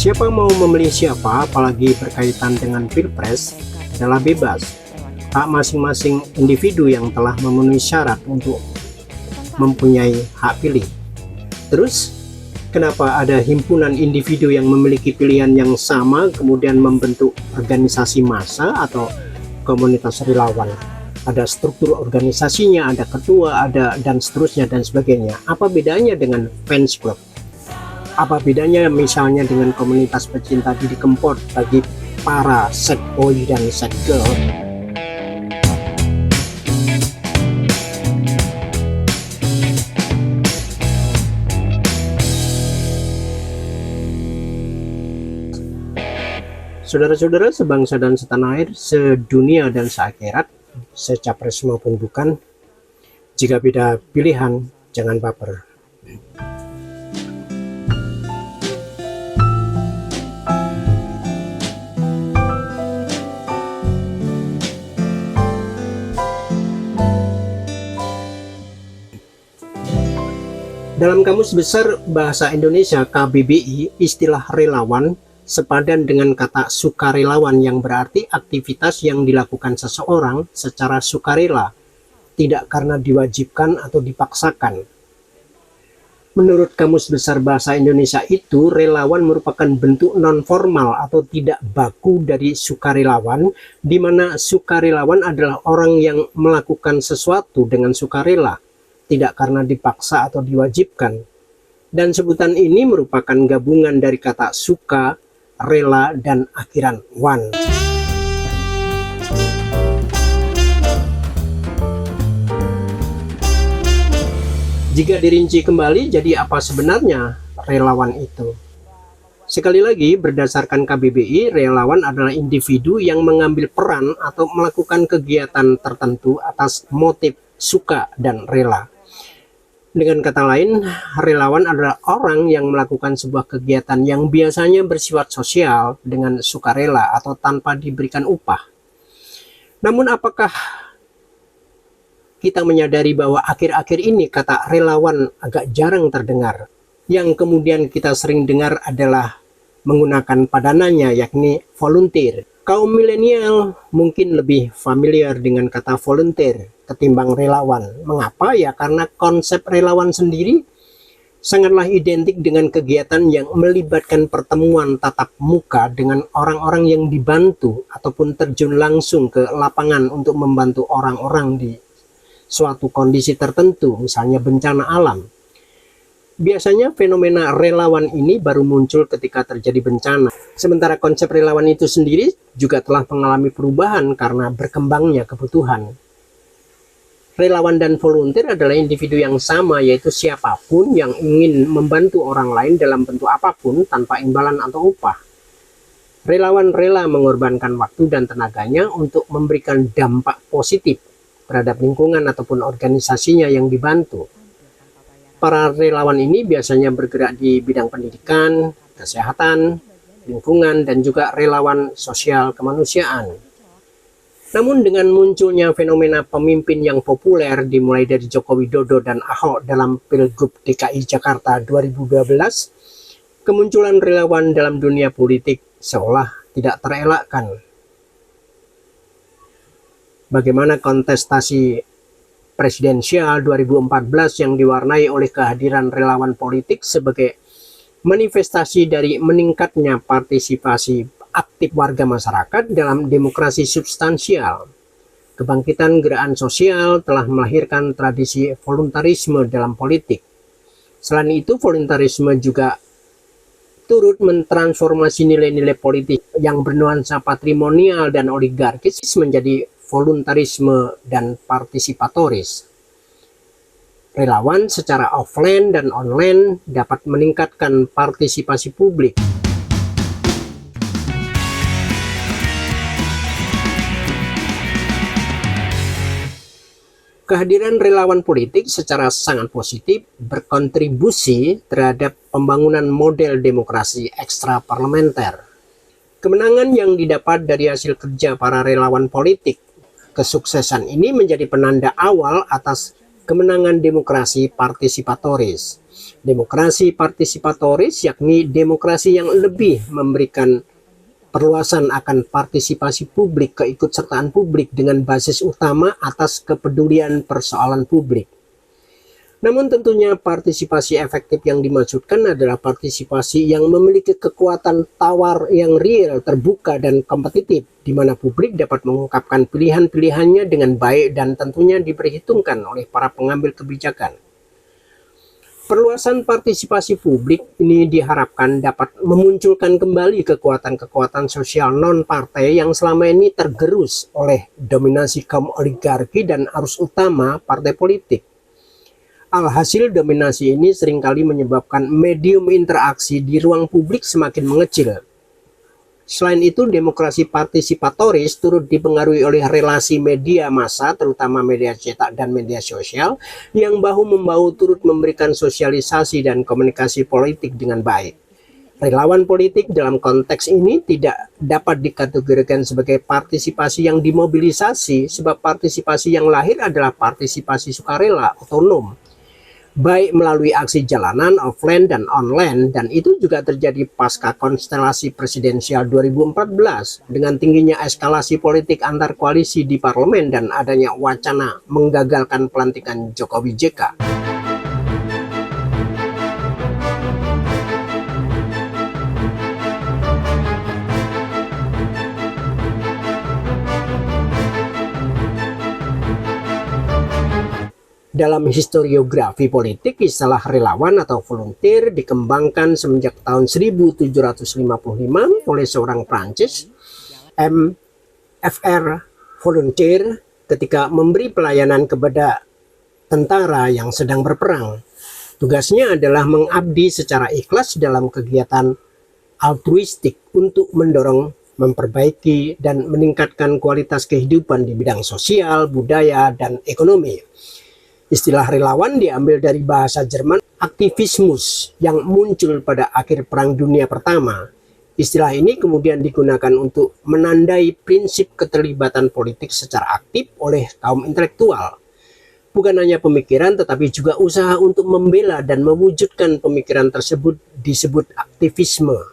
Siapa mau memilih siapa, apalagi berkaitan dengan pilpres, adalah bebas. Hak masing-masing individu yang telah memenuhi syarat untuk mempunyai hak pilih. Terus, kenapa ada himpunan individu yang memiliki pilihan yang sama kemudian membentuk organisasi massa atau komunitas relawan? Ada struktur organisasinya, ada ketua, ada dan seterusnya dan sebagainya. Apa bedanya dengan fans club? Apa bedanya misalnya dengan komunitas pecinta Didi Kempot bagi para sad boy dan sad girl? Saudara-saudara sebangsa dan setanah air, sedunia dan seakhirat, secapres maupun bukan, jika beda pilihan, jangan baper. Dalam Kamus Besar Bahasa Indonesia KBBI, istilah relawan sepadan dengan kata sukarelawan yang berarti aktivitas yang dilakukan seseorang secara sukarela, tidak karena diwajibkan atau dipaksakan. Menurut Kamus Besar Bahasa Indonesia itu, relawan merupakan bentuk non-formal atau tidak baku dari sukarelawan, di mana sukarelawan adalah orang yang melakukan sesuatu dengan sukarela, tidak karena dipaksa atau diwajibkan. Dan sebutan ini merupakan gabungan dari kata suka, rela, dan akhiran wan. Jika dirinci kembali, jadi apa sebenarnya relawan itu? Sekali lagi, berdasarkan KBBI, relawan adalah individu yang mengambil peran atau melakukan kegiatan tertentu atas motif suka dan rela. Dengan kata lain, relawan adalah orang yang melakukan sebuah kegiatan yang biasanya bersifat sosial dengan sukarela atau tanpa diberikan upah. Namun apakah kita menyadari bahwa akhir-akhir ini kata relawan agak jarang terdengar? Yang kemudian kita sering dengar adalah menggunakan padanannya, yakni volunteer. Kaum milenial mungkin lebih familiar dengan kata volunteer ketimbang relawan. Mengapa? Ya karena konsep relawan sendiri sangatlah identik dengan kegiatan yang melibatkan pertemuan tatap muka dengan orang-orang yang dibantu ataupun terjun langsung ke lapangan untuk membantu orang-orang di suatu kondisi tertentu, misalnya bencana alam. Biasanya fenomena relawan ini baru muncul ketika terjadi bencana. Sementara konsep relawan itu sendiri juga telah mengalami perubahan karena berkembangnya kebutuhan. Relawan dan volunteer adalah individu yang sama, yaitu siapapun yang ingin membantu orang lain dalam bentuk apapun tanpa imbalan atau upah. Relawan rela mengorbankan waktu dan tenaganya untuk memberikan dampak positif terhadap lingkungan ataupun organisasinya yang dibantu. Para relawan ini biasanya bergerak di bidang pendidikan, kesehatan, lingkungan, dan juga relawan sosial kemanusiaan. Namun dengan munculnya fenomena pemimpin yang populer dimulai dari Joko Widodo dan Ahok dalam Pilgub DKI Jakarta 2012, kemunculan relawan dalam dunia politik seolah tidak terelakkan. Bagaimana kontestasi presidensial 2014 yang diwarnai oleh kehadiran relawan politik sebagai manifestasi dari meningkatnya partisipasi aktif warga masyarakat dalam demokrasi substansial. Kebangkitan gerakan sosial telah melahirkan tradisi voluntarisme dalam politik. Selain itu, voluntarisme juga turut mentransformasi nilai-nilai politik yang bernuansa patrimonial dan oligarkis menjadi voluntarisme dan partisipatoris. Relawan secara offline dan online dapat meningkatkan partisipasi publik. Kehadiran relawan politik secara sangat positif berkontribusi terhadap pembangunan model demokrasi ekstraparlementer. Kemenangan yang didapat dari hasil kerja para relawan politik, kesuksesan ini menjadi penanda awal atas kemenangan demokrasi partisipatoris. Demokrasi partisipatoris yakni demokrasi yang lebih memberikan perluasan akan partisipasi publik, keikutsertaan publik dengan basis utama atas kepedulian persoalan publik. Namun tentunya partisipasi efektif yang dimaksudkan adalah partisipasi yang memiliki kekuatan tawar yang real, terbuka, dan kompetitif, di mana publik dapat mengungkapkan pilihan-pilihannya dengan baik dan tentunya diperhitungkan oleh para pengambil kebijakan. Perluasan partisipasi publik ini diharapkan dapat memunculkan kembali kekuatan-kekuatan sosial non-partai yang selama ini tergerus oleh dominasi kaum oligarki dan arus utama partai politik. Alhasil dominasi ini seringkali menyebabkan medium interaksi di ruang publik semakin mengecil. Selain itu, demokrasi partisipatoris turut dipengaruhi oleh relasi media massa, terutama media cetak dan media sosial, yang bahu-membahu turut memberikan sosialisasi dan komunikasi politik dengan baik. Relawan politik dalam konteks ini tidak dapat dikategorikan sebagai partisipasi yang dimobilisasi, sebab partisipasi yang lahir adalah partisipasi sukarela, otonom, baik melalui aksi jalanan, offline, dan online, dan itu juga terjadi pasca konstelasi presidensial 2014 dengan tingginya eskalasi politik antar koalisi di parlemen dan adanya wacana menggagalkan pelantikan Jokowi JK. Dalam historiografi politik, istilah relawan atau volunteer dikembangkan semenjak tahun 1755 oleh seorang Prancis, M.Fr. Volunteer, ketika memberi pelayanan kepada tentara yang sedang berperang. Tugasnya adalah mengabdi secara ikhlas dalam kegiatan altruistik untuk mendorong, memperbaiki, dan meningkatkan kualitas kehidupan di bidang sosial, budaya, dan ekonomi. Istilah relawan diambil dari bahasa Jerman Aktivismus yang muncul pada akhir Perang Dunia Pertama. Istilah ini kemudian digunakan untuk menandai prinsip keterlibatan politik secara aktif oleh kaum intelektual. Bukan hanya pemikiran tetapi juga usaha untuk membela dan mewujudkan pemikiran tersebut disebut aktivisme.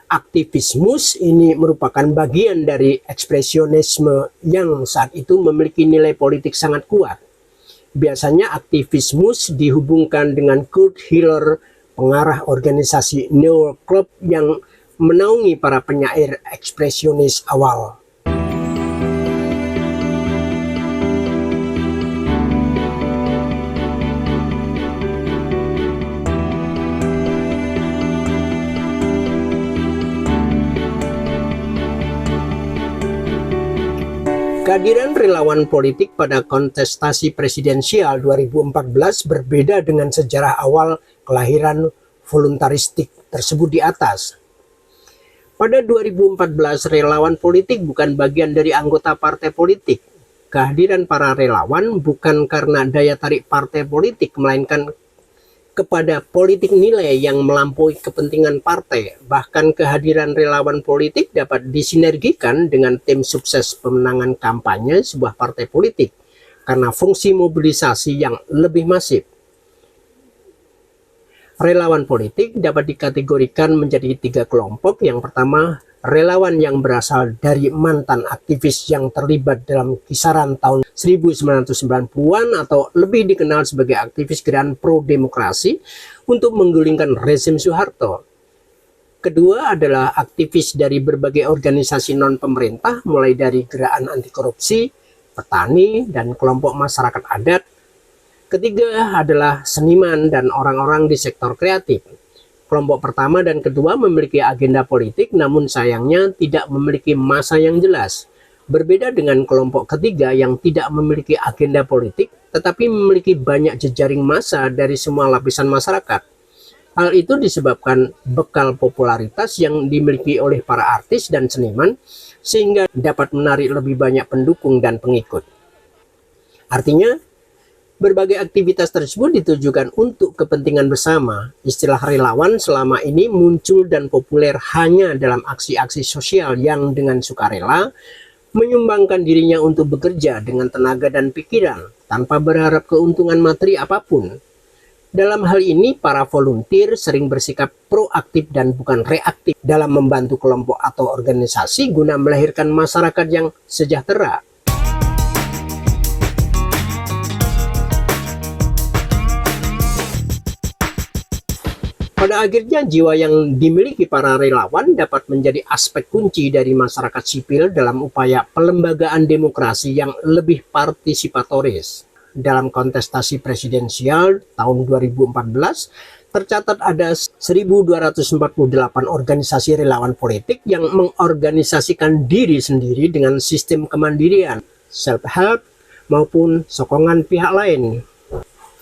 Aktivismus ini merupakan bagian dari ekspresionisme yang saat itu memiliki nilai politik sangat kuat. Biasanya aktivismus dihubungkan dengan Kurt Hiller, pengarah organisasi New York Club yang menaungi para penyair ekspresionis awal. Kehadiran relawan politik pada kontestasi presidensial 2014 berbeda dengan sejarah awal kelahiran voluntaristik tersebut di atas. Pada 2014, relawan politik bukan bagian dari anggota partai politik. Kehadiran para relawan bukan karena daya tarik partai politik, melainkan kepada politik nilai yang melampaui kepentingan partai. Bahkan kehadiran relawan politik dapat disinergikan dengan tim sukses pemenangan kampanye sebuah partai politik karena fungsi mobilisasi yang lebih masif. Relawan politik dapat dikategorikan menjadi 3 kelompok. Yang pertama, relawan yang berasal dari mantan aktivis yang terlibat dalam kisaran tahun 1990-an atau lebih dikenal sebagai aktivis gerakan pro-demokrasi untuk menggulingkan rezim Soeharto. Kedua adalah aktivis dari berbagai organisasi non-pemerintah, mulai dari gerakan anti korupsi, petani, dan kelompok masyarakat adat. Ketiga adalah seniman dan orang-orang di sektor kreatif. Kelompok pertama dan kedua memiliki agenda politik, namun sayangnya tidak memiliki massa yang jelas. Berbeda dengan kelompok ketiga yang tidak memiliki agenda politik, tetapi memiliki banyak jejaring massa dari semua lapisan masyarakat. Hal itu disebabkan bekal popularitas yang dimiliki oleh para artis dan seniman, sehingga dapat menarik lebih banyak pendukung dan pengikut. Artinya, berbagai aktivitas tersebut ditujukan untuk kepentingan bersama. Istilah relawan selama ini muncul dan populer hanya dalam aksi-aksi sosial yang dengan sukarela menyumbangkan dirinya untuk bekerja dengan tenaga dan pikiran tanpa berharap keuntungan materi apapun. Dalam hal ini, para volunteer sering bersikap proaktif dan bukan reaktif dalam membantu kelompok atau organisasi guna melahirkan masyarakat yang sejahtera. Pada akhirnya, jiwa yang dimiliki para relawan dapat menjadi aspek kunci dari masyarakat sipil dalam upaya pelembagaan demokrasi yang lebih partisipatoris. Dalam kontestasi presidensial tahun 2014, tercatat ada 1.248 organisasi relawan politik yang mengorganisasikan diri sendiri dengan sistem kemandirian, self-help, maupun sokongan pihak lain.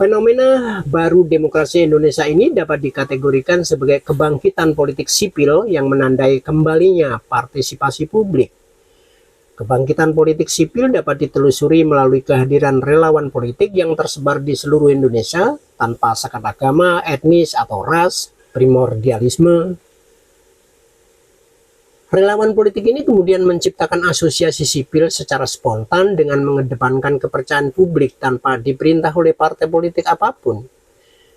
Fenomena baru demokrasi Indonesia ini dapat dikategorikan sebagai kebangkitan politik sipil yang menandai kembalinya partisipasi publik. Kebangkitan politik sipil dapat ditelusuri melalui kehadiran relawan politik yang tersebar di seluruh Indonesia tanpa sekat agama, etnis, atau ras, primordialisme. Relawan politik ini kemudian menciptakan asosiasi sipil secara spontan dengan mengedepankan kepercayaan publik tanpa diperintah oleh partai politik apapun.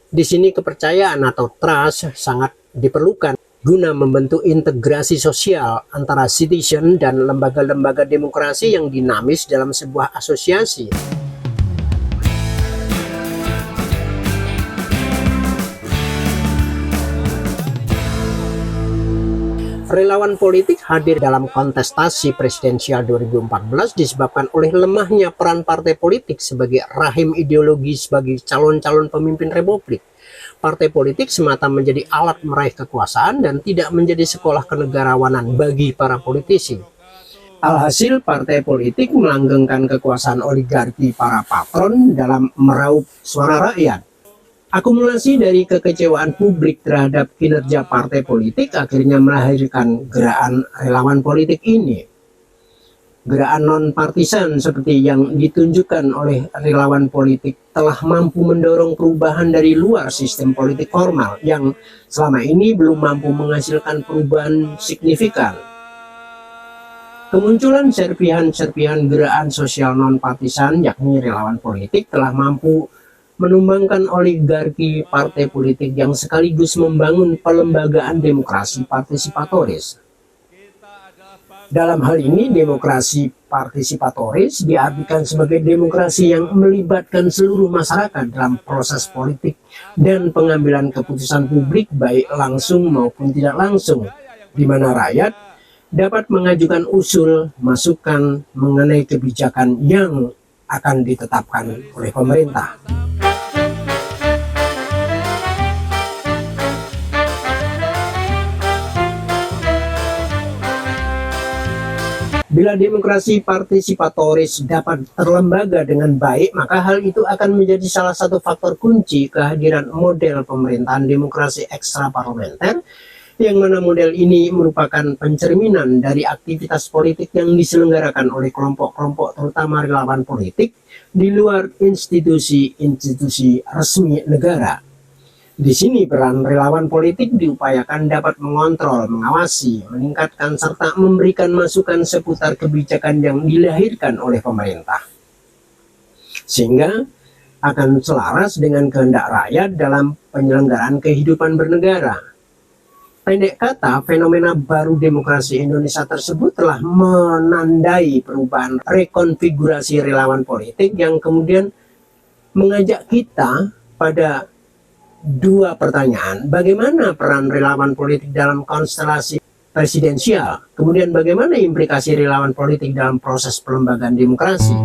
Di sini kepercayaan atau trust sangat diperlukan guna membentuk integrasi sosial antara citizen dan lembaga-lembaga demokrasi yang dinamis dalam sebuah asosiasi. Relawan politik hadir dalam kontestasi presidensial 2014 disebabkan oleh lemahnya peran partai politik sebagai rahim ideologis bagi calon-calon pemimpin republik. Partai politik semata menjadi alat meraih kekuasaan dan tidak menjadi sekolah kenegarawanan bagi para politisi. Alhasil, partai politik melanggengkan kekuasaan oligarki para patron dalam meraup suara rakyat. Akumulasi dari kekecewaan publik terhadap kinerja partai politik akhirnya melahirkan gerakan relawan politik ini. Gerakan non-partisan seperti yang ditunjukkan oleh relawan politik telah mampu mendorong perubahan dari luar sistem politik formal yang selama ini belum mampu menghasilkan perubahan signifikan. Kemunculan serpihan-serpihan gerakan sosial non-partisan yakni relawan politik telah mampu menumbangkan oligarki partai politik yang sekaligus membangun pelembagaan demokrasi partisipatoris. Dalam hal ini, demokrasi partisipatoris diartikan sebagai demokrasi yang melibatkan seluruh masyarakat dalam proses politik dan pengambilan keputusan publik baik langsung maupun tidak langsung, di mana rakyat dapat mengajukan usul, masukan mengenai kebijakan yang akan ditetapkan oleh pemerintah. Bila demokrasi partisipatoris dapat terlembaga dengan baik, maka hal itu akan menjadi salah satu faktor kunci kehadiran model pemerintahan demokrasi ekstraparlementer, yang mana model ini merupakan pencerminan dari aktivitas politik yang diselenggarakan oleh kelompok-kelompok terutama relawan politik di luar institusi-institusi resmi negara. Di sini peran relawan politik diupayakan dapat mengontrol, mengawasi, meningkatkan serta memberikan masukan seputar kebijakan yang dilahirkan oleh pemerintah, sehingga akan selaras dengan kehendak rakyat dalam penyelenggaraan kehidupan bernegara. Pendek kata, fenomena baru demokrasi Indonesia tersebut telah menandai perubahan rekonfigurasi relawan politik yang kemudian mengajak kita pada dua pertanyaan. Bagaimana peran relawan politik dalam konstelasi presidensial? Kemudian bagaimana implikasi relawan politik dalam proses pelembagaan demokrasi?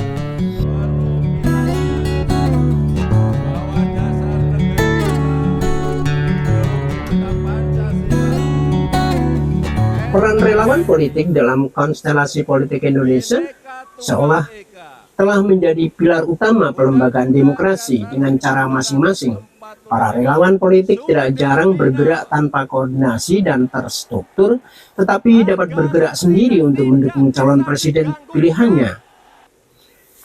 Peran relawan politik dalam konstelasi politik Indonesia seolah telah menjadi pilar utama pelembagaan demokrasi dengan cara masing-masing. Para relawan politik tidak jarang bergerak tanpa koordinasi dan terstruktur, tetapi dapat bergerak sendiri untuk mendukung calon presiden pilihannya.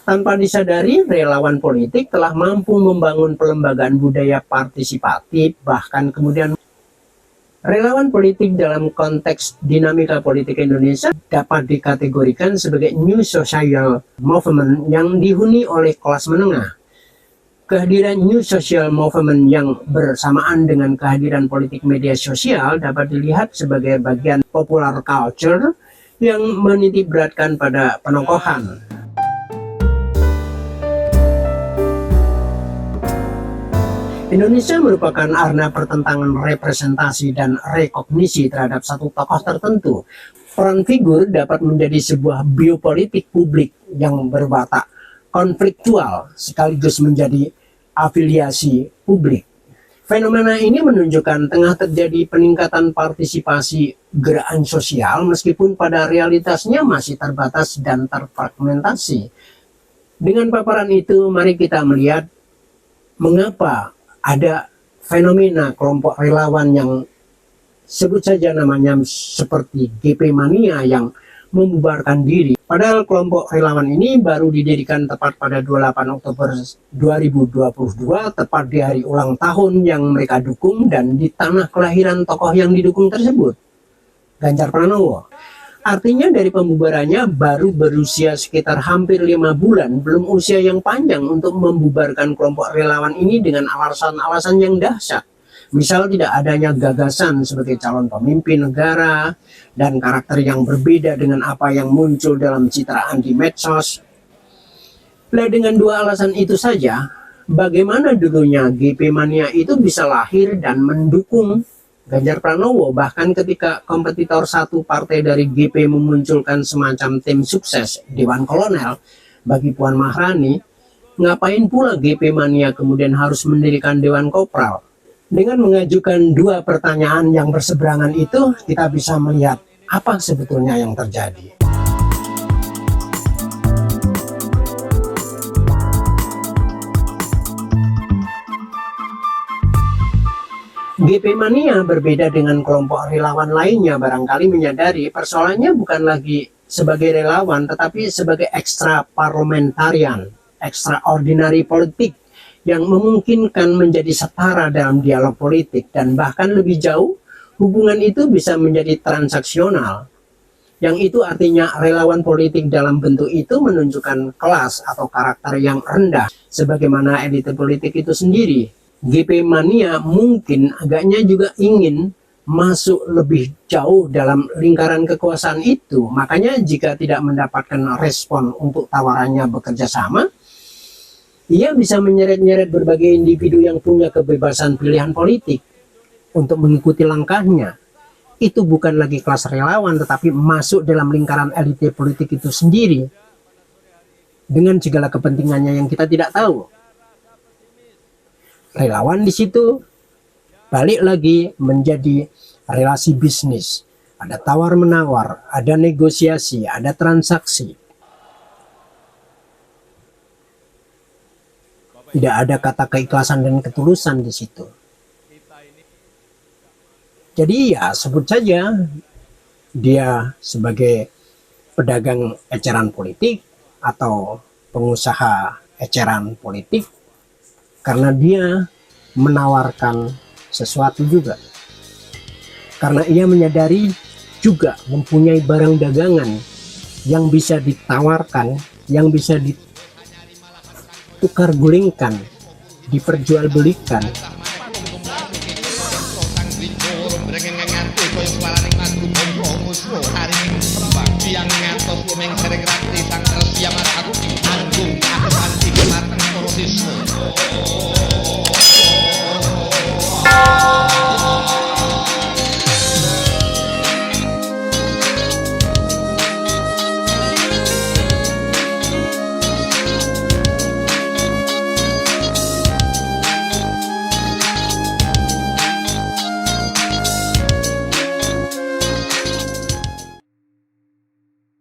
Tanpa disadari, relawan politik telah mampu membangun pelembagaan budaya partisipatif, bahkan kemudian relawan politik dalam konteks dinamika politik Indonesia dapat dikategorikan sebagai new social movement yang dihuni oleh kelas menengah. Kehadiran New Social Movement yang bersamaan dengan kehadiran politik media sosial dapat dilihat sebagai bagian popular culture yang menitik beratkan pada penokohan. Indonesia merupakan arena pertentangan representasi dan rekognisi terhadap satu tokoh tertentu. Peran figur dapat menjadi sebuah biopolitik publik yang berwatak konfliktual sekaligus menjadi afiliasi publik. Fenomena ini menunjukkan tengah terjadi peningkatan partisipasi gerakan sosial meskipun pada realitasnya masih terbatas dan terfragmentasi. Dengan paparan itu, mari kita melihat mengapa ada fenomena kelompok relawan yang sebut saja namanya seperti GP Mania yang membubarkan diri. Padahal kelompok relawan ini baru didirikan tepat pada 28 Oktober 2022, tepat di hari ulang tahun yang mereka dukung dan di tanah kelahiran tokoh yang didukung tersebut, Ganjar Pranowo. Artinya dari pembubarannya baru berusia sekitar hampir 5 bulan, belum usia yang panjang untuk membubarkan kelompok relawan ini dengan alasan-alasan yang dahsyat. Misal tidak adanya gagasan sebagai calon pemimpin negara dan karakter yang berbeda dengan apa yang muncul dalam citraan di medsos. Nah, dengan dua alasan itu saja, bagaimana dulunya GP Mania itu bisa lahir dan mendukung Ganjar Pranowo, bahkan ketika kompetitor satu partai dari GP memunculkan semacam tim sukses Dewan Kolonel bagi Puan Maharani, ngapain pula GP Mania kemudian harus mendirikan Dewan Kopral? Dengan mengajukan dua pertanyaan yang berseberangan itu, kita bisa melihat apa sebetulnya yang terjadi. GP Mania berbeda dengan kelompok relawan lainnya, barangkali menyadari persoalannya bukan lagi sebagai relawan tetapi sebagai ekstra parliamentarian, extraordinary politik yang memungkinkan menjadi setara dalam dialog politik, dan bahkan lebih jauh hubungan itu bisa menjadi transaksional, yang itu artinya relawan politik dalam bentuk itu menunjukkan kelas atau karakter yang rendah sebagaimana elite politik itu sendiri. GP Mania mungkin agaknya juga ingin masuk lebih jauh dalam lingkaran kekuasaan itu. Makanya jika tidak mendapatkan respon untuk tawarannya bekerja sama, ia bisa menyeret-nyeret berbagai individu yang punya kebebasan pilihan politik untuk mengikuti langkahnya. Itu bukan lagi kelas relawan, tetapi masuk dalam lingkaran elite politik itu sendiri dengan segala kepentingannya yang kita tidak tahu. Relawan di situ balik lagi menjadi relasi bisnis. Ada tawar-menawar, ada negosiasi, ada transaksi. Tidak ada kata keikhlasan dan ketulusan di situ. Jadi ya sebut saja dia sebagai pedagang eceran politik atau pengusaha eceran politik, karena dia menawarkan sesuatu juga. Karena ia menyadari juga mempunyai barang dagangan yang bisa ditawarkan, yang bisa ditukar gulingkan, diperjualbelikan. Yang